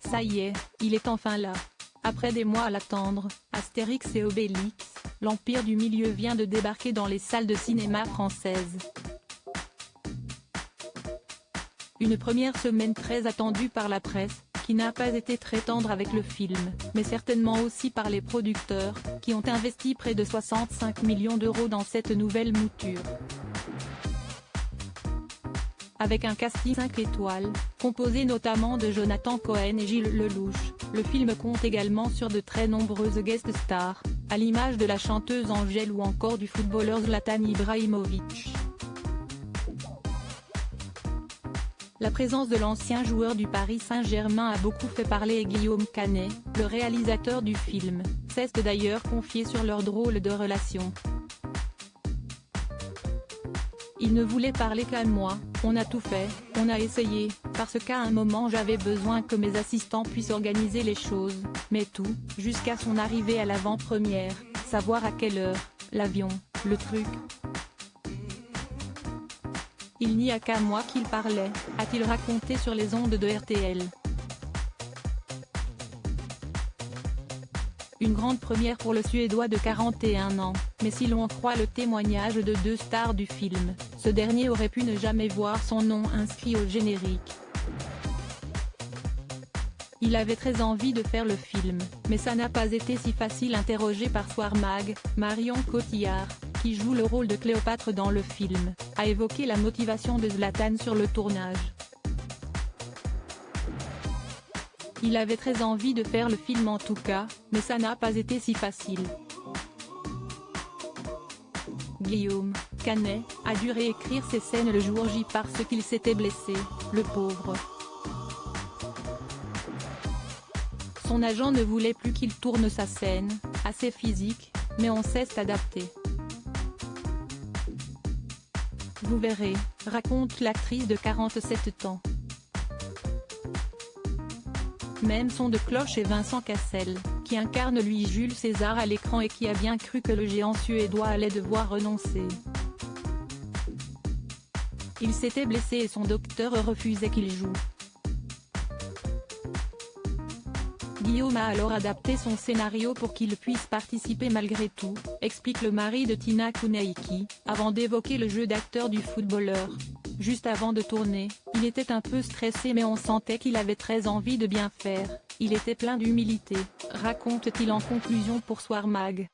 Ça y est, il est enfin là. Après des mois à l'attendre, Astérix et Obélix, l'Empire du Milieu vient de débarquer dans les salles de cinéma françaises. Une première semaine très attendue par la presse, qui n'a pas été très tendre avec le film, mais certainement aussi par les producteurs, qui ont investi près de 65 millions d'euros dans cette nouvelle mouture. Avec un casting 5 étoiles, composé notamment de Jonathan Cohen et Gilles Lellouche, le film compte également sur de très nombreuses guest stars, à l'image de la chanteuse Angèle ou encore du footballeur Zlatan Ibrahimović. La présence de l'ancien joueur du Paris Saint-Germain a beaucoup fait parler et Guillaume Canet, le réalisateur du film, s'est d'ailleurs confié sur leur drôle de relation. Il ne voulait parler qu'à moi, on a tout fait, on a essayé, parce qu'à un moment j'avais besoin que mes assistants puissent organiser les choses, mais tout, jusqu'à son arrivée à l'avant-première, savoir à quelle heure, l'avion, le truc. Il n'y a qu'à moi qu'il parlait, a-t-il raconté sur les ondes de RTL. Une grande première pour le Suédois de 41 ans, mais si l'on croit le témoignage de deux stars du film, ce dernier aurait pu ne jamais voir son nom inscrit au générique. Il avait très envie de faire le film, mais ça n'a pas été si facile. Interrogé par Soir Mag, Marion Cotillard, qui joue le rôle de Cléopâtre dans le film, a évoqué la motivation de Zlatan sur le tournage. Il avait très envie de faire le film en tout cas, mais ça n'a pas été si facile. Guillaume Canet a dû réécrire ses scènes le jour J parce qu'il s'était blessé, le pauvre. Son agent ne voulait plus qu'il tourne sa scène, assez physique, mais on s'est adapté. Vous verrez, raconte l'actrice de 47 ans. Même son de cloche est Vincent Cassel, qui incarne lui Jules César à l'écran et qui a bien cru que le géant suédois allait devoir renoncer. Il s'était blessé et son docteur refusait qu'il joue. Guillaume a alors adapté son scénario pour qu'il puisse participer malgré tout, explique le mari de Tina Kunaiki, avant d'évoquer le jeu d'acteur du footballeur. Juste avant de tourner, il était un peu stressé mais on sentait qu'il avait très envie de bien faire, il était plein d'humilité, raconte-t-il en conclusion pour Soir Mag.